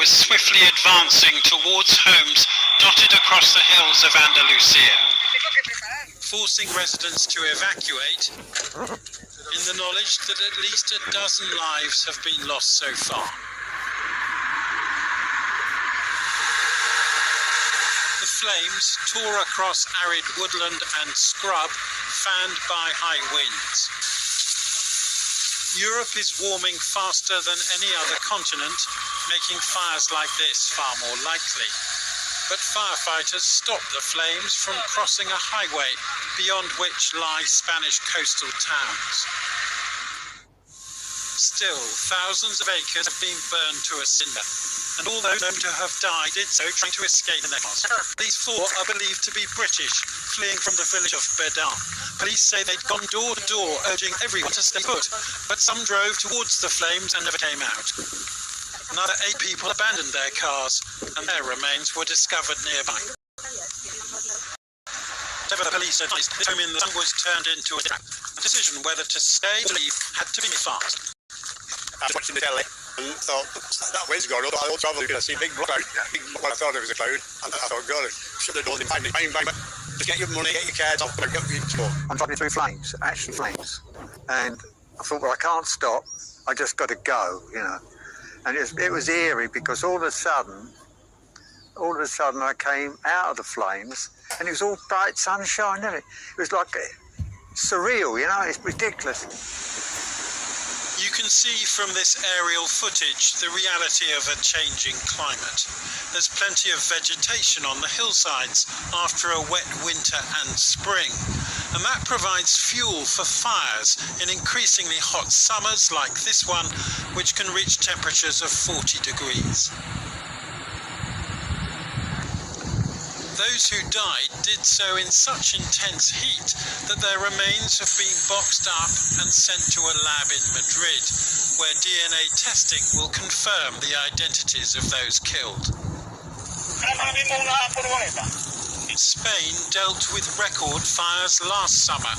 was swiftly advancing towards homes dotted across the hills of Andalusia, forcing residents to evacuate in the knowledge that at least a dozen lives have been lost so far. The flames tore across arid woodland and scrub, fanned by high winds. Europe is warming faster than any other continent, making fires like this far more likely. But firefighters stopped the flames from crossing a highway beyond which lie Spanish coastal towns. Still, thousands of acres have been burned to a cinder, and all those known to have died did so trying to escape in their cars. These four are believed to be British, fleeing from the village of Bedar. Police say they'd gone door to door, urging everyone to stay put, but some drove towards the flames and never came out. Another 8 people abandoned their cars, and their remains were discovered nearby. Whatever the police advised, this home in the sun was turned into a trap. The decision whether to stay or leave had to be made fast. I was watching the telly and thought, that wind's gone up, I'll travel, you're going to see big block. Well, I thought it was a cloud, and I thought, God, shut the doors and bang, bang, bang. Just get your money, get your cards off, I'm driving through flames, actually flames. And I thought, well, I can't stop, I just got to go, you know. And it was eerie because all of a sudden I came out of the flames and it was all bright sunshine, didn't it? It was like surreal, you know, it's ridiculous. You can see from this aerial footage the reality of a changing climate. There's plenty of vegetation on the hillsides after a wet winter and spring, and that provides fuel for fires in increasingly hot summers like this one, which can reach temperatures of 40 degrees. Those who died did so in such intense heat that their remains have been boxed up and sent to a lab in Madrid, where DNA testing will confirm the identities of those killed. Spain dealt with record fires last summer,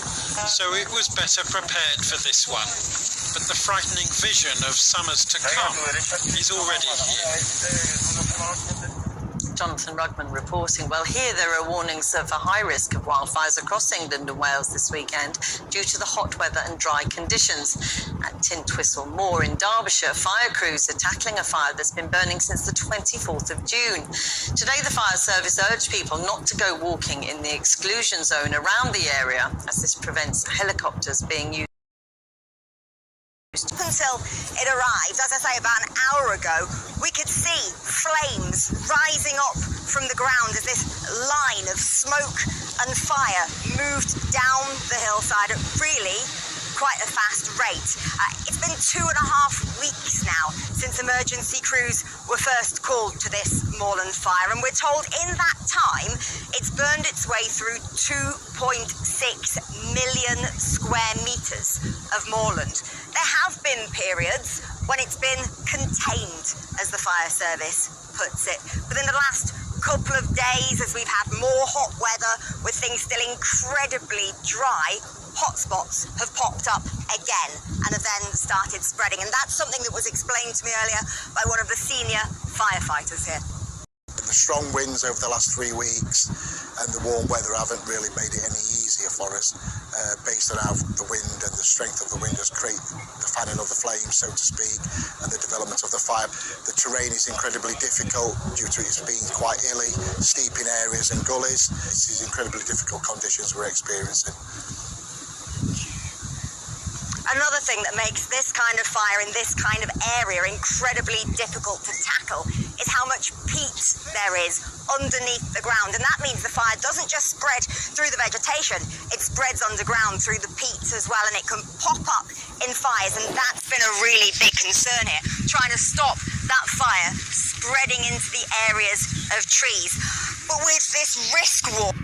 so it was better prepared for this one. But the frightening vision of summers to come is already here. Jonathan Rugman reporting. Well, here there are warnings of a high risk of wildfires across England and Wales this weekend due to the hot weather and dry conditions. At Tintwistle Moor in Derbyshire, fire crews are tackling a fire that's been burning since the 24th of June. Today, the fire service urged people not to go walking in the exclusion zone around the area, as this prevents helicopters being used. Until it arrived, as I say, about an hour ago, we could see flames rising up from the ground as this line of smoke and fire moved down the hillside at really quite a fast rate. It's been 2.5 weeks now since emergency crews were first called to this moorland fire, and we're told in that time it's burned its way through 2.6 million square metres of moorland. There have been periods when it's been contained, as the fire service puts it, but in the last couple of days, as we've had more hot weather with things still incredibly dry, hotspots have popped up again and have then started spreading, and that's something that was explained to me earlier by one of the senior firefighters here. The strong winds over the last 3 weeks and the warm weather haven't really made it any easier for us, based on how the wind and the strength of the wind has created the fanning of the flames, so to speak, and the development of the fire. The terrain is incredibly difficult due to it being quite hilly, steep in areas and gullies. This is incredibly difficult conditions we're experiencing. Another thing that makes this kind of fire in this kind of area incredibly difficult to tackle is how much peat there is underneath the ground, and that means the fire doesn't just spread through the vegetation, it spreads underground through the peat as well, and it can pop up in fires, and that's been a really big concern here, trying to stop that fire spreading into the areas of trees. But with this risk wall